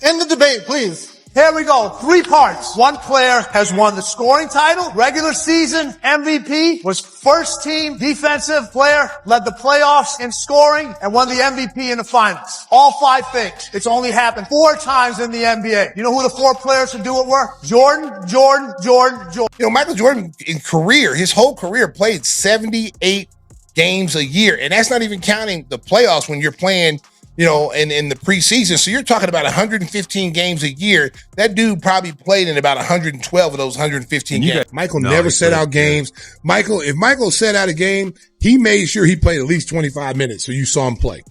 In the debate, please. Here we go. 3 parts. One player has won the scoring title. Regular season MVP was first team defensive player, led the playoffs in scoring, and won the MVP in the finals. All 5 things. It's only happened 4 times in the NBA. You know who the 4 players who do it were? Jordan. You know, Michael Jordan his whole career played 78 games a year. And that's not even counting the playoffs when you're playing, you know, in the preseason. So you're talking about 115 games a year. That dude probably played in about 112 of those 115 games. Michael never set out games. If Michael set out a game, he made sure he played at least 25 minutes so you saw him play.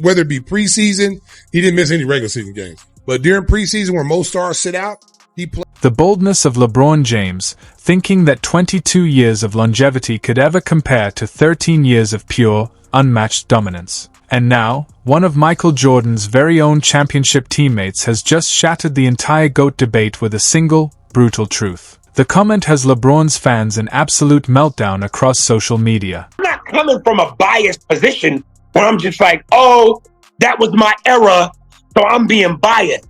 Whether it be preseason, he didn't miss any regular season games. But during preseason where most stars sit out, he played. The boldness of LeBron James, thinking that 22 years of longevity could ever compare to 13 years of pure, unmatched dominance. And now, one of Michael Jordan's very own championship teammates has just shattered the entire GOAT debate with a single, brutal truth. The comment has LeBron's fans in absolute meltdown across social media. I'm not coming from a biased position where I'm just like, oh, that was my era, so I'm being biased.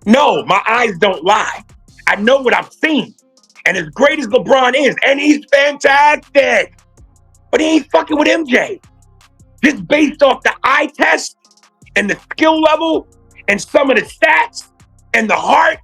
No, my eyes don't lie. I know what I've seen. And as great as LeBron is, and he's fantastic, but he ain't fucking with MJ. Just based off the eye test and the skill level and some of the stats and the heart,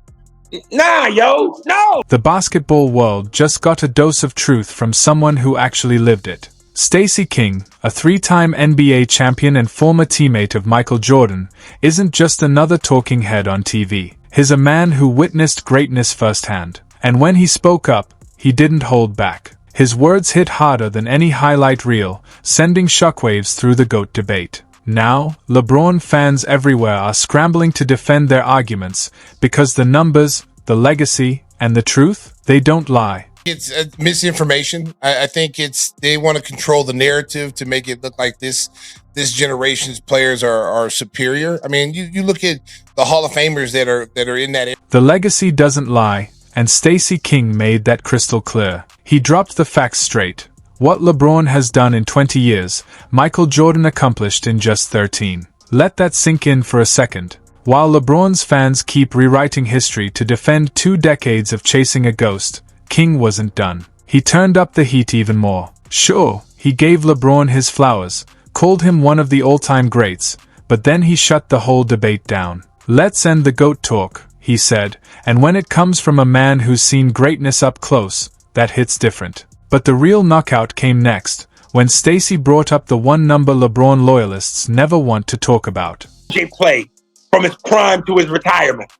nah, yo, no. The basketball world just got a dose of truth from someone who actually lived it. Stacey King, a 3-time NBA champion and former teammate of Michael Jordan, isn't just another talking head on TV. He's a man who witnessed greatness firsthand. And when he spoke up, he didn't hold back. His words hit harder than any highlight reel, sending shockwaves through the GOAT debate. Now, LeBron fans everywhere are scrambling to defend their arguments because the numbers, the legacy, and the truth, they don't lie. It's misinformation. I think they want to control the narrative to make it look like this generation's players are superior. I mean, you look at the Hall of Famers that are in that. The legacy doesn't lie, and Stacey King made that crystal clear. He dropped the facts straight. What LeBron has done in 20 years, Michael Jordan accomplished in just 13. Let that sink in for a second. While LeBron's fans keep rewriting history to defend 2 decades of chasing a ghost, King wasn't done. He turned up the heat even more. Sure, he gave LeBron his flowers, called him one of the all-time greats, but then he shut the whole debate down. Let's end the GOAT talk, he said, and when it comes from a man who's seen greatness up close, that hits different. But the real knockout came next, when Stacey brought up the one number LeBron loyalists never want to talk about. MJ played from his prime to his retirement.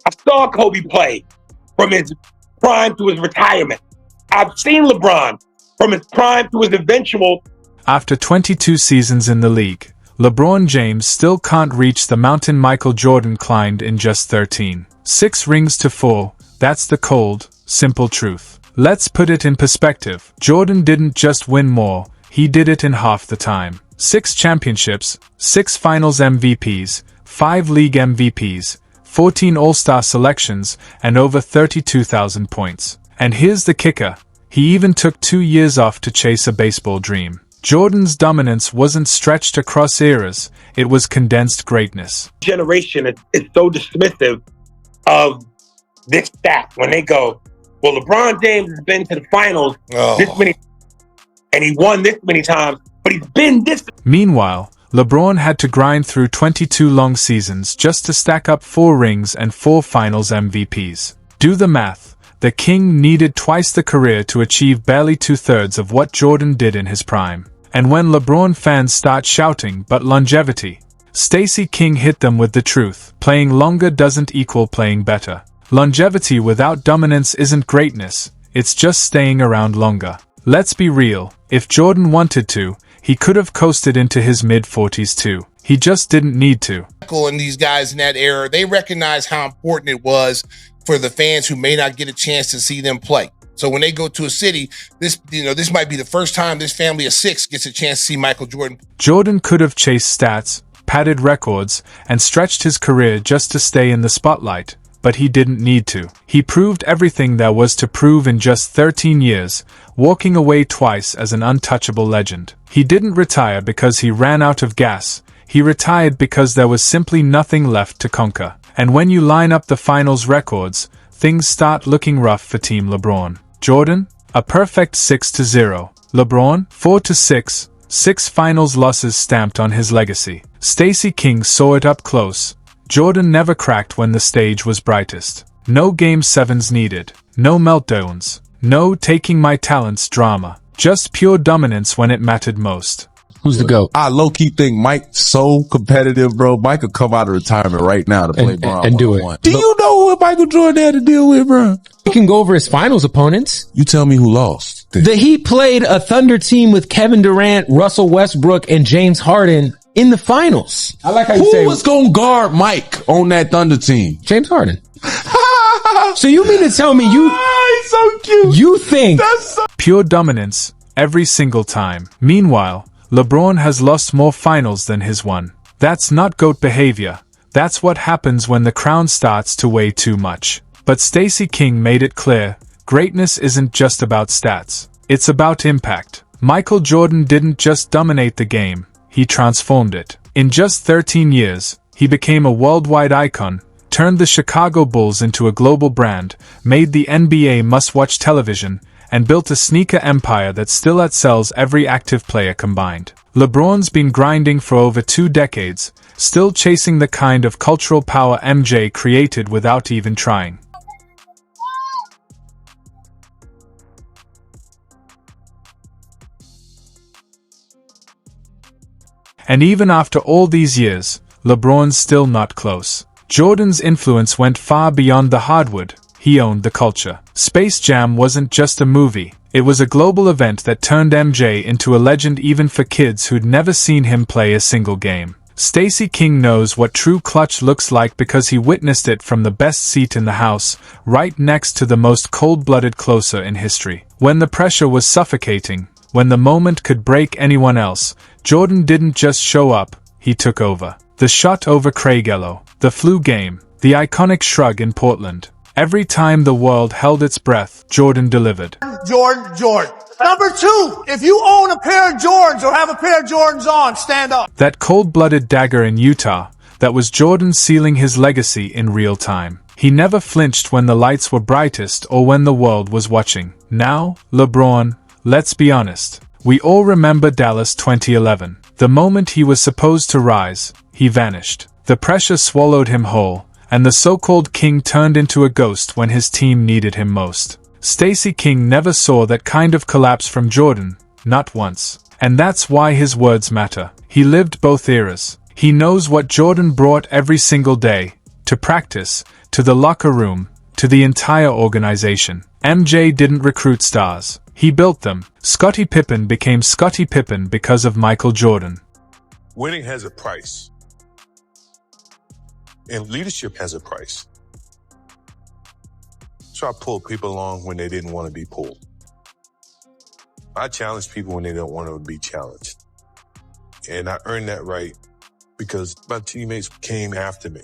I saw Kobe play from his prime to his retirement. I've seen LeBron from his prime to his eventual. After 22 seasons in the league, LeBron James still can't reach the mountain Michael Jordan climbed in just 13. 6 rings to 4, that's the cold, simple truth. Let's put it in perspective. Jordan didn't just win more, he did it in half the time. 6 championships, 6 finals MVPs, 5 league MVPs, 14 All-Star selections, and over 32,000 points. And here's the kicker. He even took 2 years off to chase a baseball dream. Jordan's dominance wasn't stretched across eras, it was condensed greatness. Generation is so dismissive of this stat when they go, well, LeBron James has been to the finals this many, and he won this many times, but he's been this. Meanwhile, LeBron had to grind through 22 long seasons just to stack up 4 rings and 4 finals MVPs. Do the math. The King needed twice the career to achieve barely 2/3 of what Jordan did in his prime. And when LeBron fans start shouting, but longevity, Stacey King hit them with the truth. Playing longer doesn't equal playing better. Longevity without dominance isn't greatness, it's just staying around longer. Let's be real, if Jordan wanted to, he could have coasted into his mid-40s too. He just didn't need to. Michael and these guys in that era, they recognized how important it was for the fans who may not get a chance to see them play. So when they go to a city, this might be the first time this family of 6 gets a chance to see Michael Jordan. Jordan could have chased stats, padded records, and stretched his career just to stay in the spotlight, but he didn't need to. He proved everything there was to prove in just 13 years, walking away twice as an untouchable legend. He didn't retire because he ran out of gas, he retired because there was simply nothing left to conquer. And when you line up the finals records, things start looking rough for Team LeBron. Jordan, a perfect 6-0. LeBron, 4-6, 6 finals losses stamped on his legacy. Stacey King saw it up close. Jordan never cracked when the stage was brightest. No Game 7s needed. No meltdowns. No taking my talents drama. Just pure dominance when it mattered most. Who's the GOAT? I low-key think Mike's so competitive, bro. Mike could come out of retirement right now to play Bron and do it. one-on-one. Do you know what Michael Jordan had to deal with, bro? We can go over his finals opponents. You tell me who lost. The Heat played a Thunder team with Kevin Durant, Russell Westbrook, and James Harden in the finals. I like how you say who was going to guard Mike on that Thunder team? James Harden. So you mean to tell me he's so cute. You think that's so pure dominance every single time. Meanwhile, LeBron has lost more finals than he's won. That's not GOAT behavior. That's what happens when the crown starts to weigh too much. But Stacey King made it clear, greatness isn't just about stats. It's about impact. Michael Jordan didn't just dominate the game, he transformed it. In just 13 years, he became a worldwide icon, turned the Chicago Bulls into a global brand, made the NBA must-watch television, and built a sneaker empire that still outsells every active player combined. LeBron's been grinding for over 2 decades, still chasing the kind of cultural power MJ created without even trying. And even after all these years, LeBron's still not close. Jordan's influence went far beyond the hardwood. He owned the culture. Space Jam wasn't just a movie. It was a global event that turned MJ into a legend even for kids who'd never seen him play a single game. Stacey King knows what true clutch looks like because he witnessed it from the best seat in the house, right next to the most cold-blooded closer in history. When the pressure was suffocating, when the moment could break anyone else, Jordan didn't just show up, he took over. The shot over Craig-Ellot, the flu game, the iconic shrug in Portland. Every time the world held its breath, Jordan delivered. Jordan. Number 2, if you own a pair of Jordans or have a pair of Jordans on, stand up. That cold-blooded dagger in Utah, that was Jordan sealing his legacy in real time. He never flinched when the lights were brightest or when the world was watching. Now, LeBron, let's be honest. We all remember Dallas 2011. The moment he was supposed to rise, he vanished. The pressure swallowed him whole, and the so-called king turned into a ghost when his team needed him most. Stacey King never saw that kind of collapse from Jordan, not once. And that's why his words matter. He lived both eras. He knows what Jordan brought every single day, to practice, to the locker room, to the entire organization. MJ didn't recruit stars. He built them. Scottie Pippen became Scottie Pippen because of Michael Jordan. Winning has a price. And leadership has a price. So I pulled people along when they didn't want to be pulled. I challenge people when they don't want to be challenged. And I earned that right because my teammates came after me.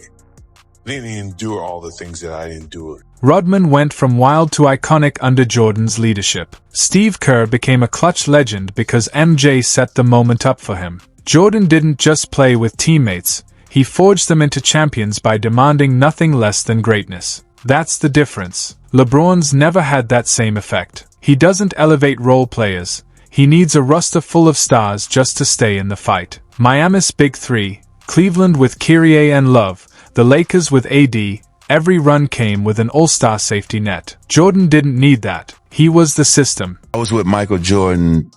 They didn't endure all the things that I endured. Rodman went from wild to iconic under Jordan's leadership. Steve Kerr became a clutch legend because MJ set the moment up for him. Jordan didn't just play with teammates, he forged them into champions by demanding nothing less than greatness. That's the difference. LeBron's never had that same effect. He doesn't elevate role players. He needs a roster full of stars just to stay in the fight. Miami's Big Three, Cleveland with Kyrie and Love, the Lakers with AD, every run came with an all-star safety net. Jordan didn't need that. He was the system. I was with Michael Jordan,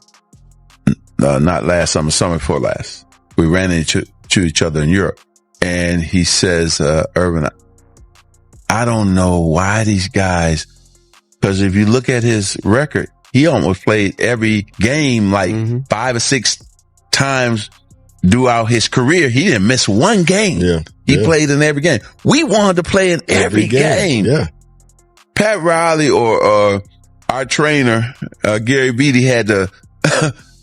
not last summer, summer before last. We ran into each other in Europe. And he says, Irvin, I don't know why these guys, because if you look at his record, he almost played every game like 5 or 6 times throughout his career. He didn't miss one game. He played in every game. We wanted to play in every game. Pat Riley or our trainer, Gary Beatty, had to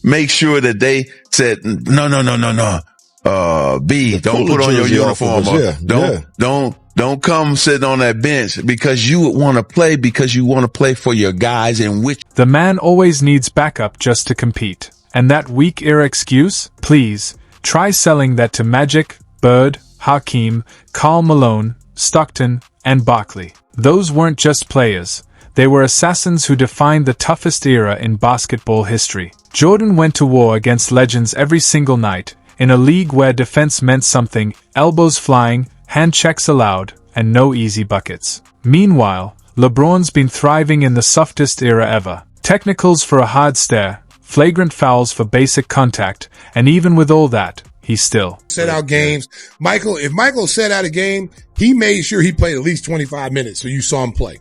make sure that they said, no. Don't put on your uniform. Don't come sitting on that bench because you would want to play because you want to play for your guys in which. The man always needs backup just to compete. And that weak era excuse? Please, try selling that to Magic, Bird, Hakeem, Karl Malone, Stockton, and Barkley. Those weren't just players. They were assassins who defined the toughest era in basketball history. Jordan went to war against legends every single night, in a league where defense meant something, elbows flying, hand checks allowed, and no easy buckets. Meanwhile, LeBron's been thriving in the softest era ever. Technicals for a hard stare, flagrant fouls for basic contact, and even with all that, he still set out games. If Michael set out a game, he made sure he played at least 25 minutes so you saw him play.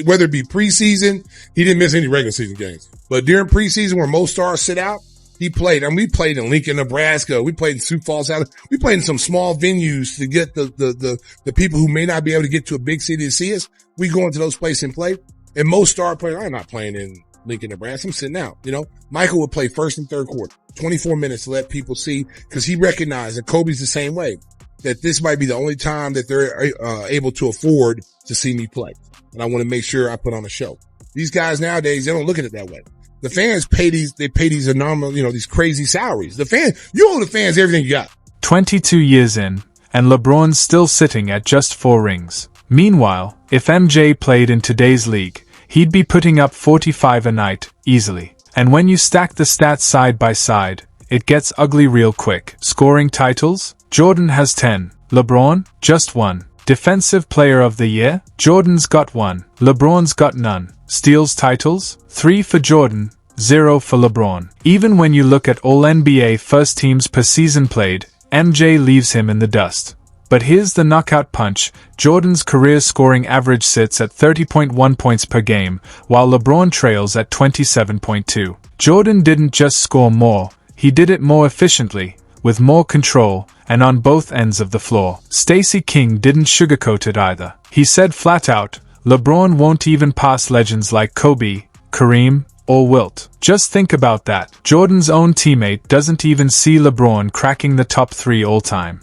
Whether it be preseason, he didn't miss any regular season games. But during preseason where most stars sit out, he played. I mean, we played in Lincoln, Nebraska. We played in Sioux Falls. We played in some small venues to get the people who may not be able to get to a big city to see us. We go into those places and play. And most star players, I'm not playing in Lincoln, Nebraska. I'm sitting out, Michael would play first and third quarter, 24 minutes to let people see, because he recognized, and Kobe's the same way, that this might be the only time that they're able to afford to see me play. And I want to make sure I put on a show. These guys nowadays, they don't look at it that way. The fans pay these enormous, these crazy salaries. You owe the fans everything you got. 22 years in, and LeBron's still sitting at just 4 rings. Meanwhile, if MJ played in today's league, he'd be putting up 45 a night, easily. And when you stack the stats side by side, it gets ugly real quick. Scoring titles? Jordan has 10. LeBron? Just 1. Defensive Player of the Year? Jordan's got 1. LeBron's got none. Steals titles? 3 for Jordan, 0 for LeBron. Even when you look at all NBA first teams per season played, MJ leaves him in the dust. But here's the knockout punch. Jordan's career scoring average sits at 30.1 points per game, while LeBron trails at 27.2. Jordan didn't just score more, he did it more efficiently, with more control, and on both ends of the floor. Stacey King didn't sugarcoat it either. He said flat out, LeBron won't even pass legends like Kobe, Kareem, or Wilt. Just think about that. Jordan's own teammate doesn't even see LeBron cracking the top 3 all time.